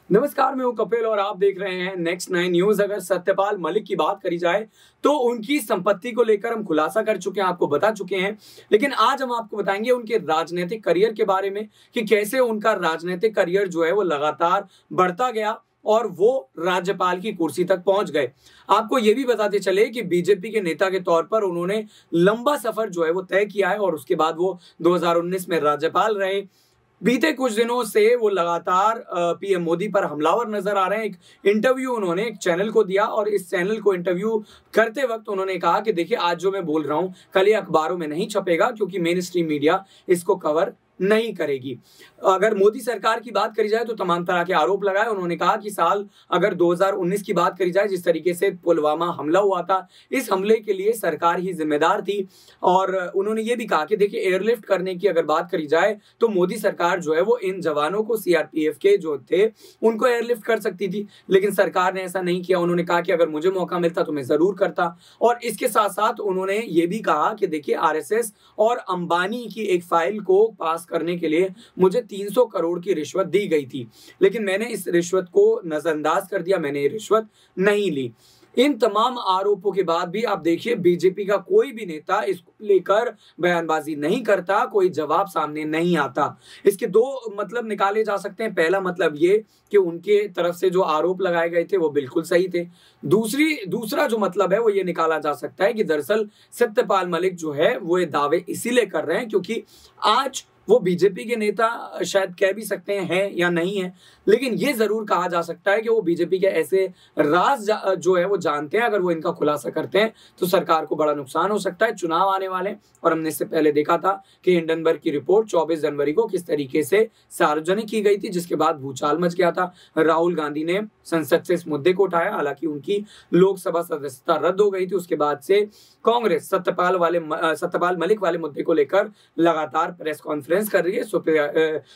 नमस्कार, मैं हूं कपिल और आप देख रहे हैं नेक्स्ट 9 न्यूज। अगर सत्यपाल मलिक की बात करी जाए तो उनकी संपत्ति को लेकर हम खुलासा कर चुके हैं, आपको बता चुके हैं। लेकिन आज हम आपको बताएंगे उनके राजनीतिक करियर के बारे में कि कैसे उनका राजनीतिक करियर जो है वो लगातार बढ़ता गया और वो राज्यपाल की कुर्सी तक पहुंच गए। आपको ये भी बताते चले कि बीजेपी के नेता के तौर पर उन्होंने लंबा सफर जो है वो तय किया है और उसके बाद वो 2019 में राज्यपाल रहे। बीते कुछ दिनों से वो लगातार पीएम मोदी पर हमलावर नजर आ रहे हैं। एक इंटरव्यू उन्होंने एक चैनल को दिया और इस चैनल को इंटरव्यू करते वक्त उन्होंने कहा कि देखिए, आज जो मैं बोल रहा हूं कल ये अखबारों में नहीं छपेगा क्योंकि मेन स्ट्रीम मीडिया इसको कवर नहीं करेगी। अगर मोदी सरकार की बात करी जाए तो तमाम तरह के आरोप लगाए। उन्होंने कहा कि साल अगर 2019 की बात करी जाए, जिस तरीके से पुलवामा हमला हुआ था, इस हमले के लिए सरकार ही जिम्मेदार थी। और उन्होंने ये भी कहा कि देखिए, एयरलिफ्ट करने की अगर बात करी जाए तो मोदी सरकार जो है वो इन जवानों को, सीआरपीएफ के जो थे उनको एयरलिफ्ट कर सकती थी, लेकिन सरकार ने ऐसा नहीं किया। उन्होंने कहा कि अगर मुझे मौका मिलता तो मैं जरूर करता। और इसके साथ साथ उन्होंने ये भी कहा कि देखिए, आरएसएस और अंबानी की एक फाइल को पास करने के लिए मुझे 300 करोड़ की रिश्वत दी गई थी, लेकिन मैंने इस रिश्वत को नजरअंदाज कर दिया, मैंने ये रिश्वत नहीं ली। इन तमाम आरोपों के बाद भी आप देखिए, बीजेपी का कोई भी नेता इसको लेकर बयानबाजी नहीं करता, कोई जवाब सामने नहीं आता। इसके दो मतलब निकाले जा सकते हैं। पहला मतलब ये कि उनके तरफ से जो आरोप लगाए गए थे वो बिल्कुल सही थे। दूसरा जो मतलब है वो ये निकाला जा सकता है कि दरअसल सत्यपाल मलिक जो है वो ये दावे इसीलिए कर रहे हैं क्योंकि आज वो बीजेपी के नेता शायद कह भी सकते हैं या नहीं है, लेकिन ये जरूर कहा जा सकता है कि वो बीजेपी के ऐसे राज जो है वो जानते हैं। अगर वो इनका खुलासा करते हैं तो सरकार को बड़ा नुकसान हो सकता है। चुनाव आने वाले और हमने इससे पहले देखा था कि हिंडनबर्ग की रिपोर्ट 24 जनवरी को किस तरीके से सार्वजनिक की गई थी, जिसके बाद भूचाल मच गया था। राहुल गांधी ने संसद से इस मुद्दे को उठाया, हालांकि उनकी लोकसभा सदस्यता रद्द हो गई थी। उसके बाद से कांग्रेस सत्यपाल मलिक वाले मुद्दे को लेकर लगातार प्रेस कॉन्फ्रेंस कर रही है।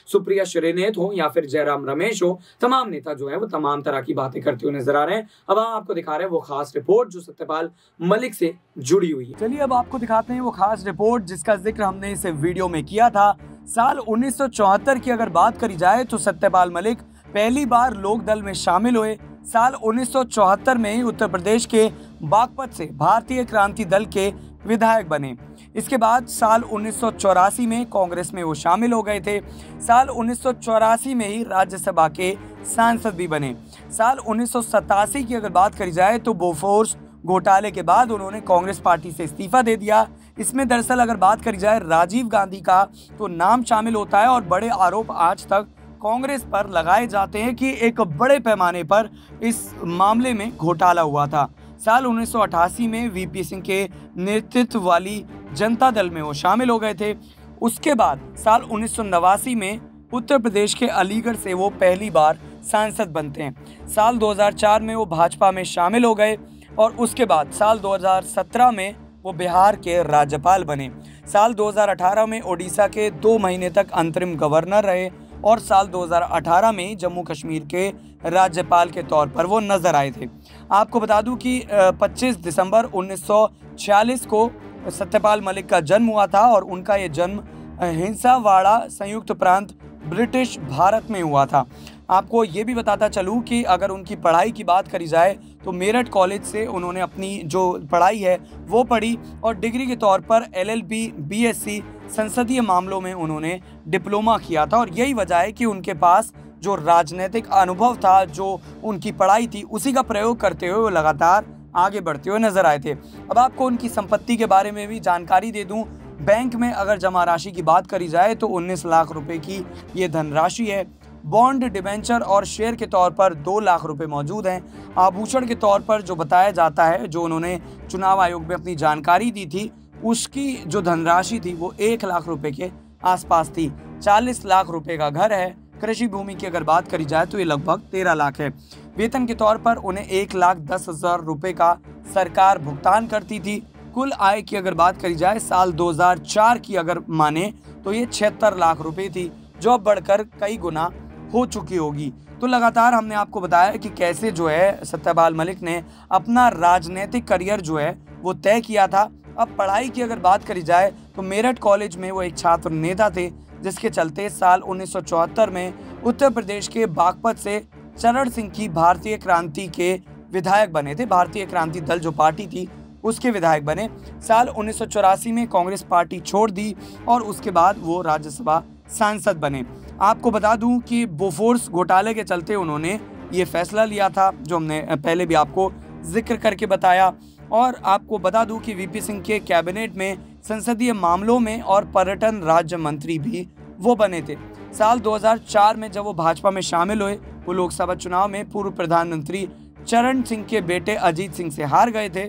सुप्रिया श्रीनेत हो या फिर जयराम रमेश हो, तमाम नेता जो है वो तमाम तरह की बातें करते हुए नजर आ रहे हैं। अब हम आपको दिखा रहे हैं वो खास रिपोर्ट जो सत्यपाल मलिक से जुड़ी हुई है। चलिए अब आपको दिखाते हैं वो खास रिपोर्ट जिसका जिक्र हमने इस वीडियो में किया था। साल 1974 की अगर बात करी जाए तो सत्यपाल मलिक पहली बार लोकदल में शामिल हुए। साल 1974 में ही उत्तर प्रदेश के बागपत से भारतीय क्रांति दल के विधायक बने। इसके बाद साल 1984 में कांग्रेस में वो शामिल हो गए थे। साल 1984 में ही राज्यसभा के सांसद भी बने। साल 1987 की अगर बात करी जाए तो बोफोर्स घोटाले के बाद उन्होंने कांग्रेस पार्टी से इस्तीफा दे दिया। इसमें दरअसल अगर बात करी जाए राजीव गांधी का तो नाम शामिल होता है और बड़े आरोप आज तक कांग्रेस पर लगाए जाते हैं कि एक बड़े पैमाने पर इस मामले में घोटाला हुआ था। साल 1988 में वीपी सिंह के नेतृत्व वाली जनता दल में वो शामिल हो गए थे। उसके बाद साल 1989 में उत्तर प्रदेश के अलीगढ़ से वो पहली बार सांसद बनते हैं। साल 2004 में वो भाजपा में शामिल हो गए और उसके बाद साल 2017 में वो बिहार के राज्यपाल बने। साल 2018 में ओडिशा के 2 महीने तक अंतरिम गवर्नर रहे और साल 2018 में जम्मू कश्मीर के राज्यपाल के तौर पर वो नजर आए थे। आपको बता दूं कि 25 दिसंबर 1946 को सत्यपाल मलिक का जन्म हुआ था और उनका ये जन्म हिंसावाड़ा संयुक्त प्रांत ब्रिटिश भारत में हुआ था। आपको ये भी बताता चलूं कि अगर उनकी पढ़ाई की बात करी जाए तो मेरठ कॉलेज से उन्होंने अपनी जो पढ़ाई है वो पढ़ी और डिग्री के तौर पर एलएलबी, बीएससी संसदीय मामलों में उन्होंने डिप्लोमा किया था। और यही वजह है कि उनके पास जो राजनीतिक अनुभव था, जो उनकी पढ़ाई थी, उसी का प्रयोग करते हुए वो लगातार आगे बढ़ते हुए नजर आए थे। अब आपको उनकी संपत्ति के बारे में भी जानकारी दे दूं। बैंक में अगर जमा राशि की बात करी जाए तो 19 लाख रुपए की ये धनराशि है। बॉन्ड, डिबेंचर और शेयर के तौर पर 2 लाख रुपए मौजूद हैं। आभूषण के तौर पर जो बताया जाता है, जो उन्होंने चुनाव आयोग में अपनी जानकारी दी थी, उसकी जो धनराशि थी वो 1 लाख रुपए के आसपास थी। 40 लाख रुपए का घर है। कृषि भूमि की अगर बात करी जाए तो ये लगभग 13 लाख है। वेतन के तौर पर उन्हें 1,10,000 रुपए का सरकार भुगतान करती थी। कुल आय की अगर बात करी जाए साल 2004 की अगर माने तो ये 76 लाख रुपए थी, जो अब बढ़कर कई गुना हो चुकी होगी। तो लगातार हमने आपको बताया कि कैसे जो है सत्यपाल मलिक ने अपना राजनीतिक करियर जो है वो तय किया था। अब पढ़ाई की अगर बात करी जाए तो मेरठ कॉलेज में वो एक छात्र नेता थे, जिसके चलते साल 1974 में उत्तर प्रदेश के बागपत से चरण सिंह की भारतीय क्रांति के विधायक बने थे। भारतीय क्रांति दल जो पार्टी थी उसके विधायक बने। साल 1984 में कांग्रेस पार्टी छोड़ दी और उसके बाद वो राज्यसभा सांसद बने। आपको बता दूं कि बोफोर्स घोटाले के चलते उन्होंने ये फैसला लिया था, जो हमने पहले भी आपको जिक्र करके बताया। और आपको बता दूं कि वीपी सिंह के कैबिनेट में संसदीय मामलों में और पर्यटन राज्य मंत्री भी वो बने थे। साल 2004 में जब वो भाजपा में शामिल हुए, वो लोकसभा चुनाव में पूर्व प्रधानमंत्री चरण सिंह के बेटे अजीत सिंह से हार गए थे।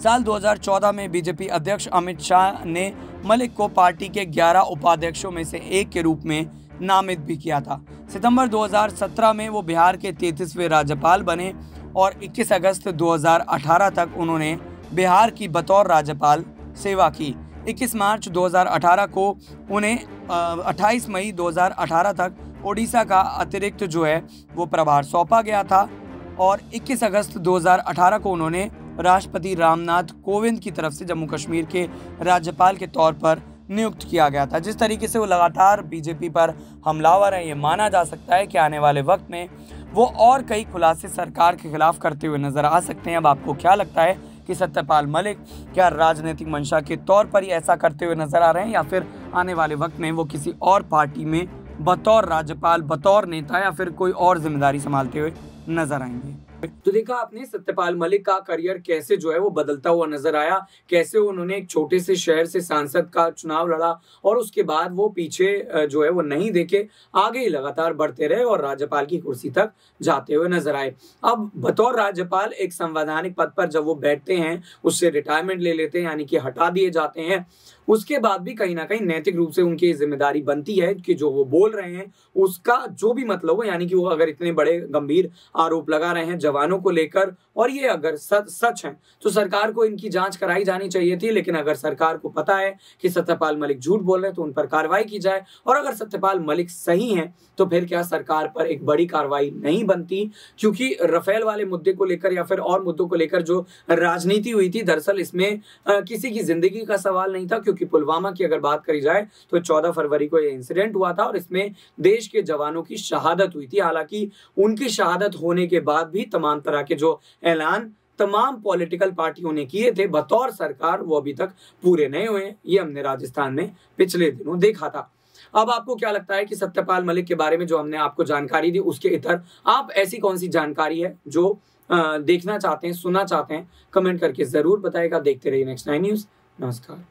साल 2014 में बीजेपी अध्यक्ष अमित शाह ने मलिक को पार्टी के 11 उपाध्यक्षों में से एक के रूप में नामित भी किया था। सितंबर 2017 में वो बिहार के 33वें राज्यपाल बने और 21 अगस्त 2018 तक उन्होंने बिहार की बतौर राज्यपाल सेवा की। 21 मार्च 2018 को उन्हें 28 मई 2018 तक ओडिशा का अतिरिक्त जो है वो प्रभार सौंपा गया था और 21 अगस्त 2018 को उन्होंने राष्ट्रपति रामनाथ कोविंद की तरफ से जम्मू कश्मीर के राज्यपाल के तौर पर नियुक्त किया गया था। जिस तरीके से वो लगातार बीजेपी पर हमलावर है, ये माना जा सकता है कि आने वाले वक्त में वो और कई खुलासे सरकार के खिलाफ करते हुए नजर आ सकते हैं। अब आपको क्या लगता है कि सत्यपाल मलिक क्या राजनीतिक मंशा के तौर पर ही ऐसा करते हुए नजर आ रहे हैं, या फिर आने वाले वक्त में वो किसी और पार्टी में बतौर राज्यपाल, बतौर नेता या फिर कोई और जिम्मेदारी संभालते हुए नजर आएंगे? तो देखा आपने सत्यपाल मलिक का करियर कैसे जो है वो बदलता हुआ नजर आया, कैसे उन्होंने एक छोटे से शहर से सांसद का चुनाव लड़ा और उसके बाद वो पीछे जो है वो नहीं देखे, आगे ही लगातार बढ़ते रहे और राज्यपाल की कुर्सी तक जाते हुए नजर आए। अब बतौर राज्यपाल एक संवैधानिक पद पर जब वो बैठते हैं, उससे रिटायरमेंट ले लेते हैं, यानी कि हटा दिए जाते हैं, उसके बाद भी कहीं ना कहीं नैतिक रूप से उनकी जिम्मेदारी बनती है कि जो वो बोल रहे हैं उसका जो भी मतलब हो, यानी कि वो अगर इतने बड़े गंभीर आरोप लगा रहे हैं जवानों को लेकर और ये अगर सच है तो सरकार को इनकी जांच कराई जानी चाहिए थी। लेकिन अगर सरकार को पता है कि सत्यपाल मलिक झूठ बोल रहे हैं तो उन पर कार्रवाई की जाए, और अगर सत्यपाल मलिक सही हैं तो फिर क्या सरकार पर एक बड़ी कार्रवाई नहीं बनती? क्योंकि राफेल वाले मुद्दे को लेकर या फिर और मुद्दों को लेकर जो राजनीति हुई थी, दरअसल इसमें किसी की जिंदगी का सवाल नहीं था, क्योंकि पुलवामा की अगर बात करी जाए तो 14 फरवरी को यह इंसिडेंट हुआ था और इसमें देश के जवानों की शहादत हुई थी। हालांकि उनकी शहादत होने के बाद भी तमाम तरह के जो ऐलान तमाम पॉलिटिकल पार्टियों ने किए थे बतौर सरकार, वो अभी तक पूरे नहीं हुए। ये हमने राजस्थान में पिछले दिनों देखा था। अब आपको क्या लगता है कि सत्यपाल मलिक के बारे में जो हमने आपको जानकारी दी, उसके इतर आप ऐसी कौन सी जानकारी है जो देखना चाहते हैं, सुनना चाहते हैं? कमेंट करके जरूर बताएगा। देखते रहिए नेक्स्ट 9 न्यूज़। नमस्कार।